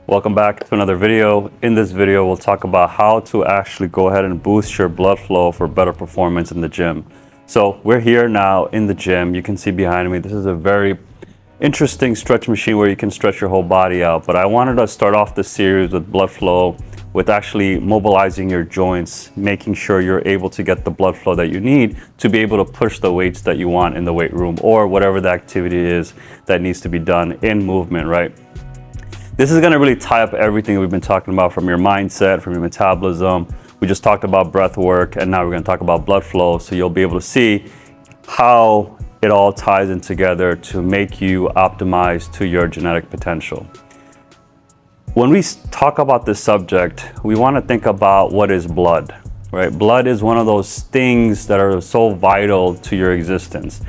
Welcome back to another video. In this video, we'll talk about how to actually go ahead and boost your blood flow for better performance in the gym. So we're here now in the gym. You can see behind me, this is a very interesting stretch machine where you can stretch your whole body out. But I wanted to start off this series with blood flow, with actually mobilizing your joints, making sure you're able to get the blood flow that you need to be able to push the weights that you want in the weight room or whatever the activity is that needs to be done in movement, right? This is going to really tie up everything we've been talking about, from your mindset, from your metabolism. We just talked about breath work, and now we're going to talk about blood flow. So you'll be able to see how it all ties in together to make you optimize to your genetic potential. When we talk about this subject, we want to think about what is blood, right? Blood is one of those things that are so vital to your existence.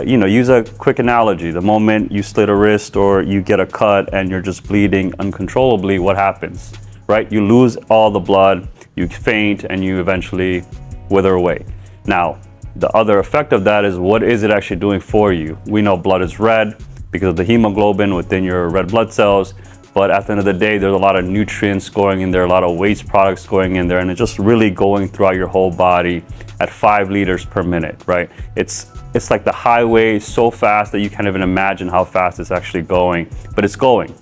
Use a quick analogy. The moment you slit a wrist or you get a cut and you're just bleeding uncontrollably, what happens, right? You lose all the blood, you faint, and you eventually wither away. Now, the other effect of that is, what is it actually doing for you? We know blood is red because of the hemoglobin within your red blood cells. But at the end of the day, there's a lot of nutrients going in there, a lot of waste products going in there, and it's just really going throughout your whole body at 5 liters per minute, right? It's like the highway, so fast that you can't even imagine how fast it's actually going, but it's going.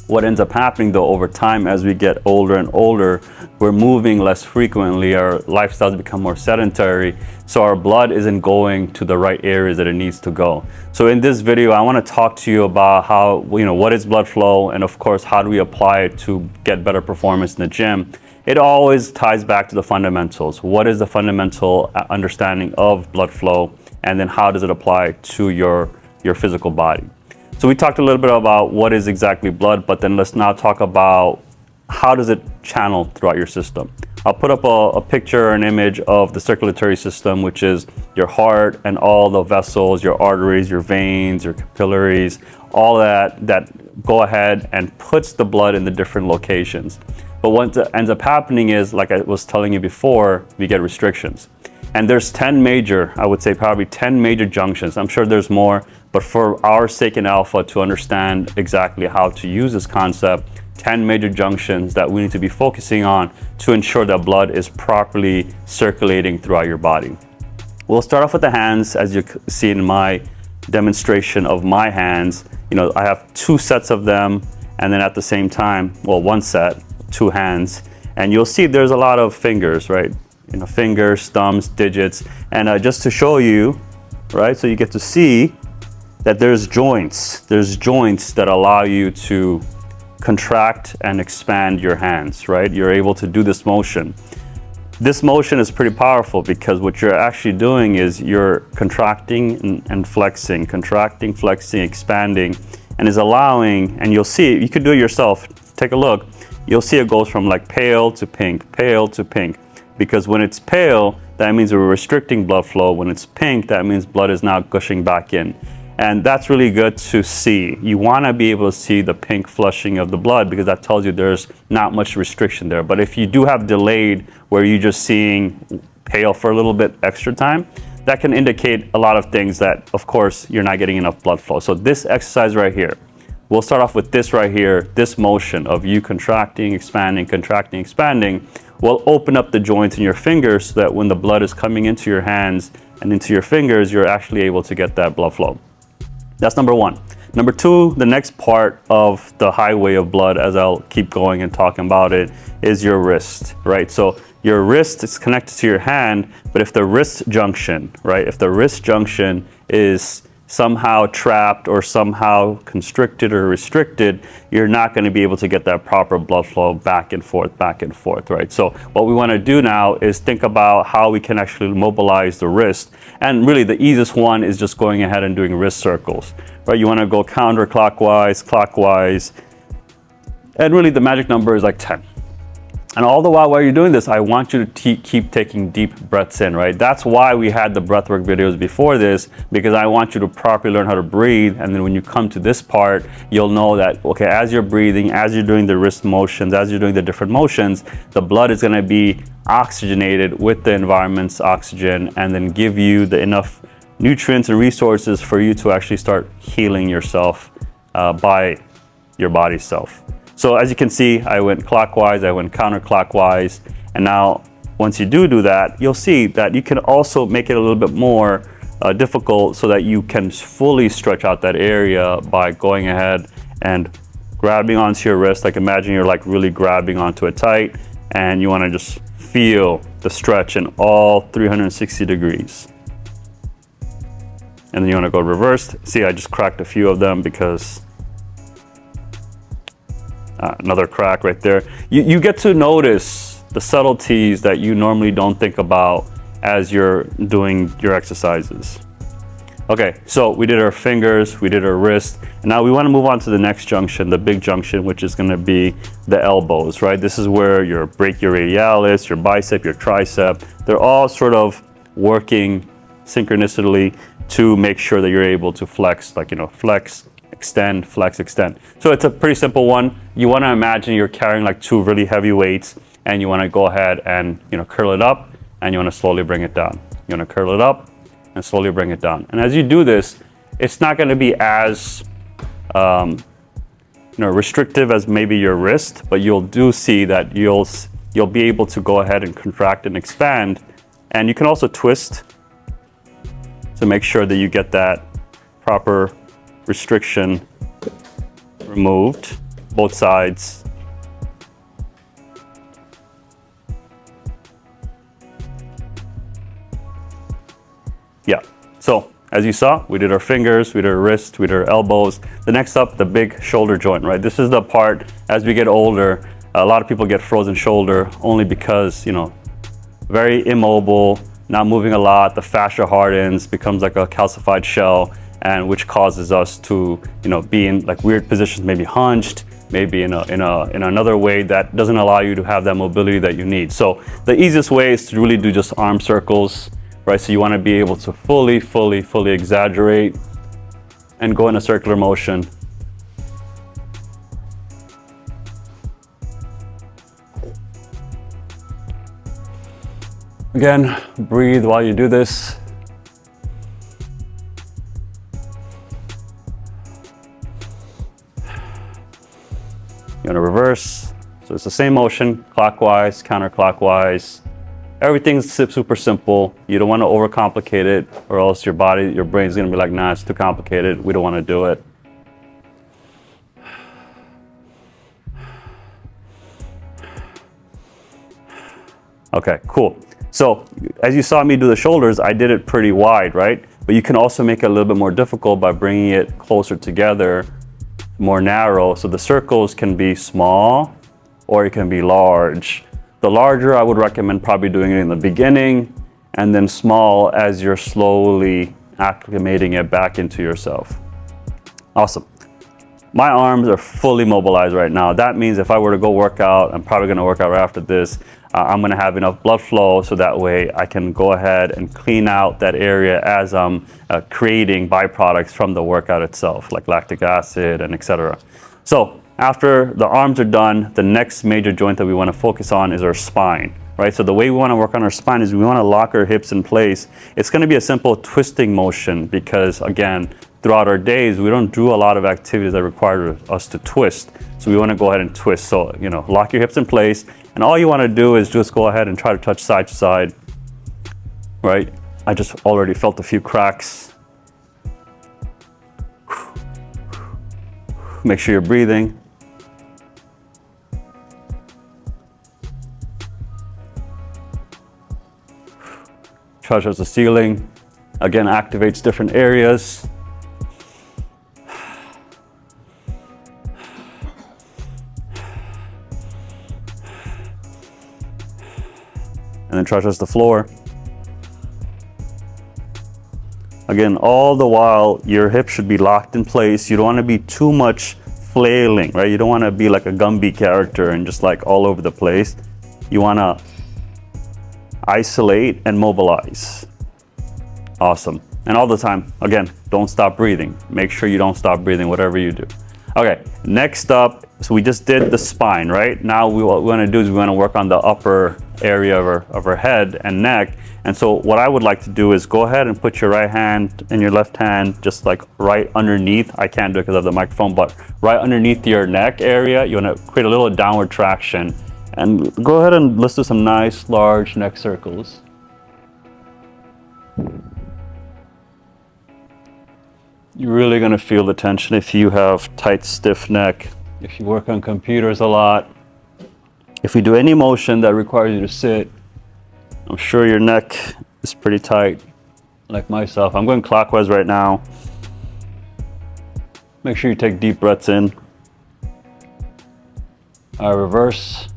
What ends up happening though, over time, as we get older and older, we're moving less frequently, our lifestyles become more sedentary, so our blood isn't going to the right areas that it needs to go. So in this video, I want to talk to you about how, what is blood flow, and of course, how do we apply it to get better performance in the gym. It always ties back to the fundamentals. What is the fundamental understanding of blood flow, and then how does it apply to your physical body? So we talked a little bit about what is exactly blood, but then let's now talk about how does it channel throughout your system. I'll put up a picture, an image of the circulatory system, which is your heart and all the vessels, your arteries, your veins, your capillaries, all that go ahead and puts the blood in the different locations. But what ends up happening is, like I was telling you before, we get restrictions. And there's 10 major, I would say probably 10 major junctions. I'm sure there's more, but for our sake in Alpha to understand exactly how to use this concept, 10 major junctions that we need to be focusing on to ensure that blood is properly circulating throughout your body. We'll start off with the hands. As you see in my demonstration of my hands, I have 2 sets of them, and then at the same time, well, 1 set, 2 hands, and you'll see there's a lot of fingers, right? Fingers, thumbs, digits, and just to show you, right, so you get to see that there's joints that allow you to contract and expand your hands, right? You're able to do this motion. This motion is pretty powerful because what you're actually doing is you're contracting and flexing, contracting, flexing, expanding, and is allowing, and you'll see, you could do it yourself, take a look, you'll see it goes from like pale to pink, because when it's pale, that means we're restricting blood flow. When it's pink, that means blood is now gushing back in. And that's really good to see. You want to be able to see the pink flushing of the blood because that tells you there's not much restriction there. But if you do have delayed, where you're just seeing pale for a little bit extra time, that can indicate a lot of things that, of course, you're not getting enough blood flow. So this exercise right here, we'll start off with this right here, this motion of you contracting, expanding, will open up the joints in your fingers so that when the blood is coming into your hands and into your fingers, you're actually able to get that blood flow. That's number 1. Number 2, the next part of the highway of blood, as I'll keep going and talking about it, is your wrist, right? So your wrist is connected to your hand, but if the wrist junction, right, if the wrist junction is somehow trapped or somehow constricted or restricted, you're not going to be able to get that proper blood flow back and forth, right? So what we want to do now is think about how we can actually mobilize the wrist. And really the easiest one is just going ahead and doing wrist circles, right? You want to go counterclockwise, clockwise, and really the magic number is like 10. And all the while you're doing this, I want you to keep taking deep breaths in, right? That's why we had the breathwork videos before this, because I want you to properly learn how to breathe. And then when you come to this part, you'll know that, okay, as you're breathing, as you're doing the wrist motions, as you're doing the different motions, the blood is going to be oxygenated with the environment's oxygen and then give you the enough nutrients and resources for you to actually start healing yourself by your body's self. So as you can see, I went clockwise, I went counterclockwise, and now once you do that, you'll see that you can also make it a little bit more difficult so that you can fully stretch out that area by going ahead and grabbing onto your wrist. Like imagine you're like really grabbing onto it tight, and you want to just feel the stretch in all 360 degrees. And then you want to go reversed. See, I just cracked a few of them because another crack right there. You get to notice the subtleties that you normally don't think about as you're doing your exercises. Okay, so we did our fingers, we did our wrist, and now we want to move on to the next junction, the big junction, which is going to be the elbows, right? This is where your brachioradialis, your bicep, your tricep, they're all sort of working synchronously to make sure that you're able to flex, like, flex, extend, flex, extend. So it's a pretty simple one. You want to imagine you're carrying like two really heavy weights, and you want to go ahead and, curl it up, and you want to slowly bring it down. You want to curl it up and slowly bring it down. And as you do this, it's not going to be as restrictive as maybe your wrist, but you'll see that you'll be able to go ahead and contract and expand. And you can also twist to make sure that you get that proper restriction removed, both sides. Yeah, so as you saw, we did our fingers, we did our wrists, we did our elbows. The next up, the big shoulder joint, right? This is the part, as we get older, a lot of people get frozen shoulder only because, very immobile, not moving a lot, the fascia hardens, becomes like a calcified shell, and which causes us to, be in like weird positions, maybe hunched, maybe in another way that doesn't allow you to have that mobility that you need. So the easiest way is to really do just arm circles, right? So you want to be able to fully exaggerate and go in a circular motion. Again, breathe while you do this. You want to reverse. So it's the same motion, clockwise, counterclockwise. Everything's super simple. You don't want to overcomplicate it, or else your brain's going to be like, nah, it's too complicated. We don't want to do it. Okay, cool. So as you saw me do the shoulders, I did it pretty wide, right? But you can also make it a little bit more difficult by bringing it closer together, more narrow. So the circles can be small or it can be large. The larger, I would recommend probably doing it in the beginning, and then small as you're slowly acclimating it back into yourself. Awesome. My arms are fully mobilized right now. That means if I were to go work out, I'm probably going to work out right after this, I'm going to have enough blood flow so that way I can go ahead and clean out that area as I'm creating byproducts from the workout itself, like lactic acid and etc. So after the arms are done, the next major joint that we want to focus on is our spine, right? So the way we want to work on our spine is we want to lock our hips in place. It's going to be a simple twisting motion because, again, throughout our days, we don't do a lot of activities that require us to twist. So we want to go ahead and twist. So, lock your hips in place. And all you want to do is just go ahead and try to touch side to side, right? I just already felt a few cracks. Make sure you're breathing. Try to touch the ceiling. Again, activates different areas. And then try to touch the floor. Again, all the while, your hips should be locked in place. You don't want to be too much flailing, right? You don't want to be like a Gumby character and just like all over the place. You want to isolate and mobilize. Awesome. And all the time, again, don't stop breathing. Make sure you don't stop breathing, whatever you do. Okay, next up, So we just did the spine, right? Now what we want to do is we want to work on the upper area of our head and neck. And so what I would like to do is go ahead and put your right hand and your left hand just like right underneath. I can't do it because of the microphone, but right underneath your neck area, you want to create a little downward traction. And go ahead and let's do some nice large neck circles. You're really going to feel the tension if you have tight, stiff neck. If you work on computers a lot, if you do any motion that requires you to sit, I'm sure your neck is pretty tight, like myself. I'm going clockwise right now. Make sure you take deep breaths in. I reverse.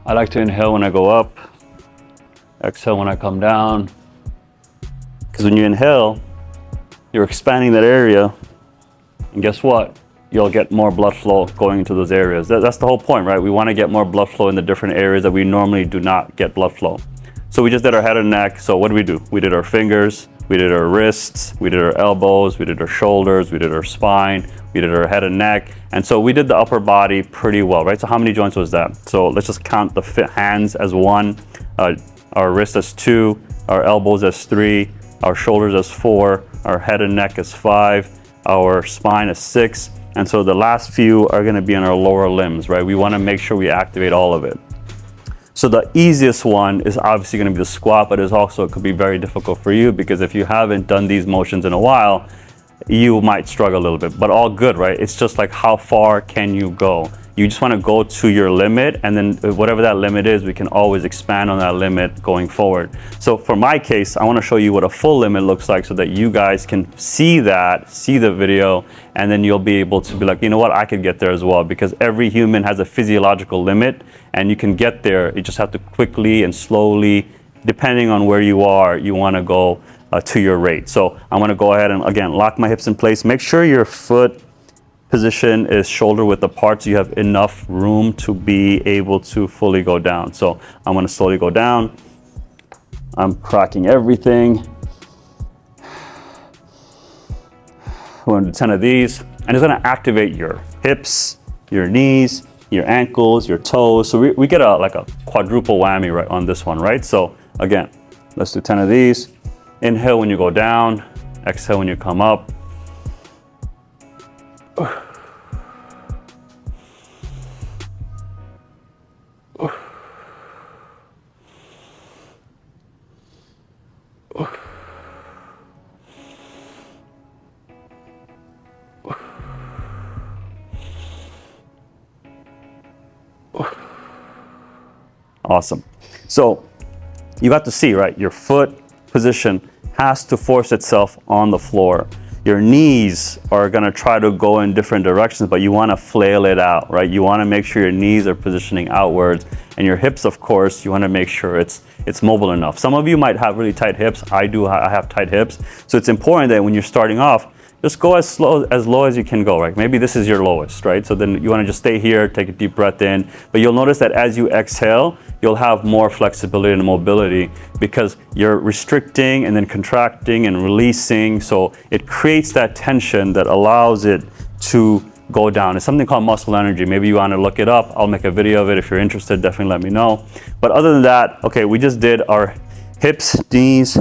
I like to inhale when I go up, exhale when I come down. Because when you inhale, you're expanding that area, and guess what? You'll get more blood flow going into those areas. That's the whole point, right? We want to get more blood flow in the different areas that we normally do not get blood flow. So we just did our head and neck. So what did we do? We did our fingers, we did our wrists, we did our elbows, we did our shoulders, we did our spine, we did our head and neck. And so we did the upper body pretty well, right? So how many joints was that? So let's just count the hands as 1, our wrists as 2, our elbows as 3, our shoulders as 4, our head and neck as 5, our spine as 6, and so the last few are going to be in our lower limbs, right? We want to make sure we activate all of it. So the easiest one is obviously going to be the squat, but it could be very difficult for you because if you haven't done these motions in a while, you might struggle a little bit, but all good, right? It's just like how far can you go? You just want to go to your limit, and then whatever that limit is, we can always expand on that limit going forward. So for my case, I want to show you what a full limit looks like so that you guys can see the video, and then you'll be able to be like, you know what, I could get there as well, because every human has a physiological limit, and you can get there. You just have to quickly and slowly, depending on where you are, you want to go to your rate. So I'm going to go ahead and again lock my hips in place. Make sure your foot position is shoulder width apart so you have enough room to be able to fully go down. So I'm going to slowly go down. I'm cracking everything. We're going to do 10 of these, and it's going to activate your hips, your knees, your ankles, your toes. So we get like a quadruple whammy right on this one, right? So again, let's do 10 of these. Inhale when you go down, exhale when you come up. Awesome. So you got to see, right? Your foot position has to force itself on the floor. Your knees are going to try to go in different directions, but you want to flail it out, right? You want to make sure your knees are positioning outwards, and your hips, of course, you want to make sure it's mobile enough. Some of you might have really tight hips. I have tight hips. So it's important that when you're starting off, just go as low as you can go, right? Maybe this is your lowest, right? So then you want to just stay here, take a deep breath in. But you'll notice that as you exhale, you'll have more flexibility and mobility because you're restricting and then contracting and releasing. So it creates that tension that allows it to go down. It's something called muscle energy. Maybe you want to look it up. I'll make a video of it. If you're interested, definitely let me know. But other than that, okay, we just did our hips, knees,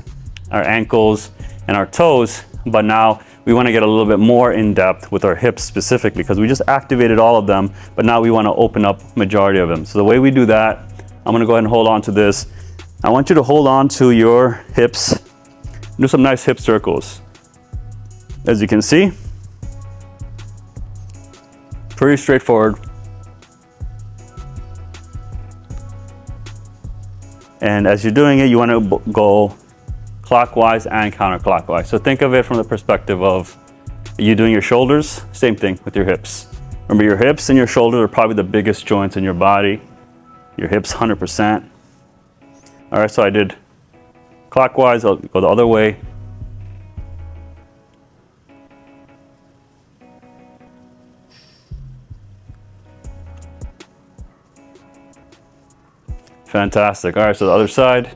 our ankles, and our toes. But now we want to get a little bit more in depth with our hips specifically because we just activated all of them, but now we want to open up majority of them. So the way we do that, I'm going to go ahead and hold on to this. I want you to hold on to your hips. Do some nice hip circles. As you can see, pretty straightforward. And as you're doing it, you want to go clockwise and counterclockwise. So think of it from the perspective of you doing your shoulders, same thing with your hips. Remember, your hips and your shoulders are probably the biggest joints in your body. Your hips 100%. All right, so I did clockwise, I'll go the other way. Fantastic. All right, so the other side.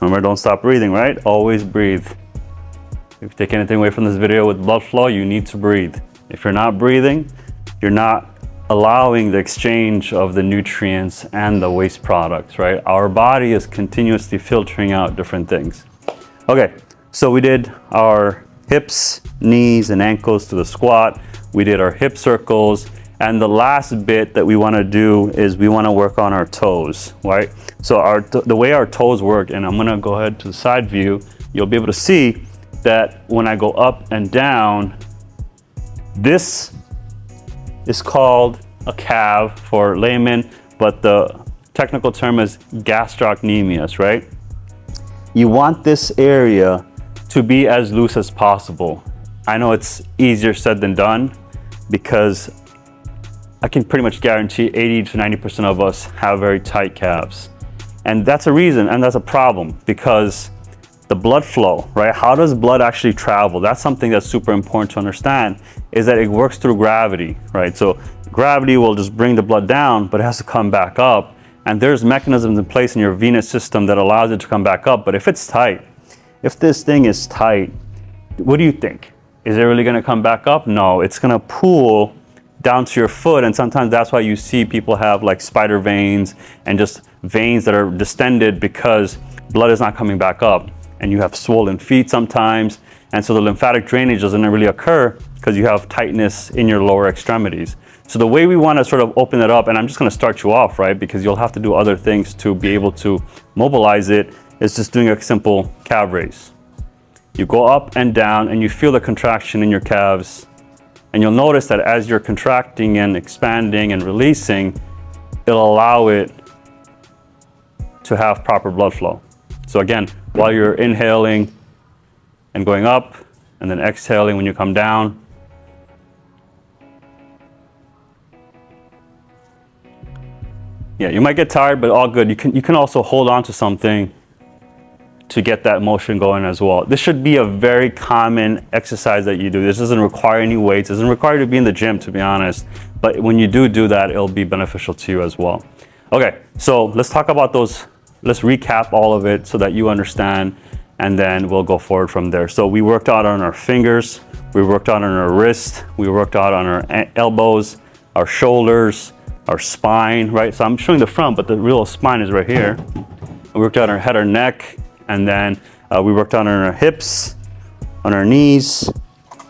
Remember, don't stop breathing, right? Always breathe. If you take anything away from this video with blood flow, you need to breathe. If you're not breathing, you're not allowing the exchange of the nutrients and the waste products, right? Our body is continuously filtering out different things. Okay, so we did our hips, knees, and ankles to the squat. We did our hip circles. And the last bit that we want to do is we want to work on our toes, right? So the way our toes work, and I'm going to go ahead to the side view, you'll be able to see that when I go up and down, this is called a calf for layman, but the technical term is gastrocnemius, right? You want this area to be as loose as possible. I know it's easier said than done because I can pretty much guarantee 80 to 90% of us have very tight calves. And that's a reason, and that's a problem, because the blood flow, right? How does blood actually travel? That's something that's super important to understand, is that it works through gravity, right? So gravity will just bring the blood down, but it has to come back up. And there's mechanisms in place in your venous system that allows it to come back up. But if it's tight, if this thing is tight, what do you think? Is it really gonna come back up? No, it's gonna pool down to your foot, and sometimes that's why you see people have like spider veins and just veins that are distended because blood is not coming back up, and you have swollen feet sometimes, and so the lymphatic drainage doesn't really occur because you have tightness in your lower extremities. So the way we want to sort of open it up, and I'm just going to start you off, right, because you'll have to do other things to be able to mobilize it, is just doing a simple calf raise. You go up and down and you feel the contraction in your calves. And you'll notice that as you're contracting and expanding and releasing, it'll allow it to have proper blood flow. So again, while you're inhaling and going up, and then exhaling when you come down. Yeah, you might get tired, but all good. You can also hold on to something to get that motion going as well. This should be a very common exercise that you do. This doesn't require any weights. It doesn't require you to be in the gym, to be honest. But when you do that, it'll be beneficial to you as well. Okay, so let's talk about those. Let's recap all of it so that you understand, and then we'll go forward from there. So we worked out on our fingers, we worked out on our wrist, we worked out on our elbows, our shoulders, our spine, right? So I'm showing the front, but the real spine is right here. We worked out on our head, our neck, and then we worked on our hips, on our knees,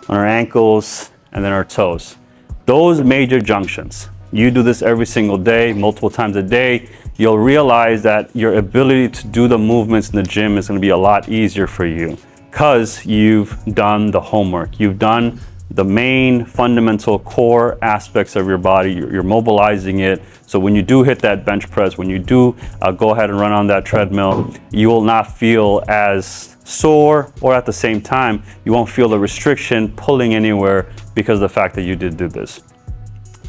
on our ankles, and then our toes. Those major junctions. You do this every single day, multiple times a day, you'll realize that your ability to do the movements in the gym is going to be a lot easier for you because you've done the homework. You've done the main fundamental core aspects of your body. You're mobilizing it. So when you do hit that bench press, when you do go ahead and run on that treadmill, you will not feel as sore, or at the same time, you won't feel the restriction pulling anywhere because of the fact that you did do this.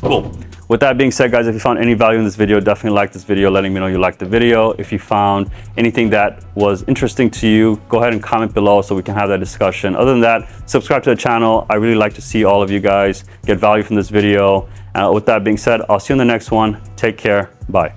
Cool. With that being said, guys, if you found any value in this video, definitely like this video, letting me know you liked the video. If you found anything that was interesting to you, go ahead and comment below so we can have that discussion. Other than that, subscribe to the channel. I really like to see all of you guys get value from this video. With that being said, I'll see you in the next one. Take care. Bye.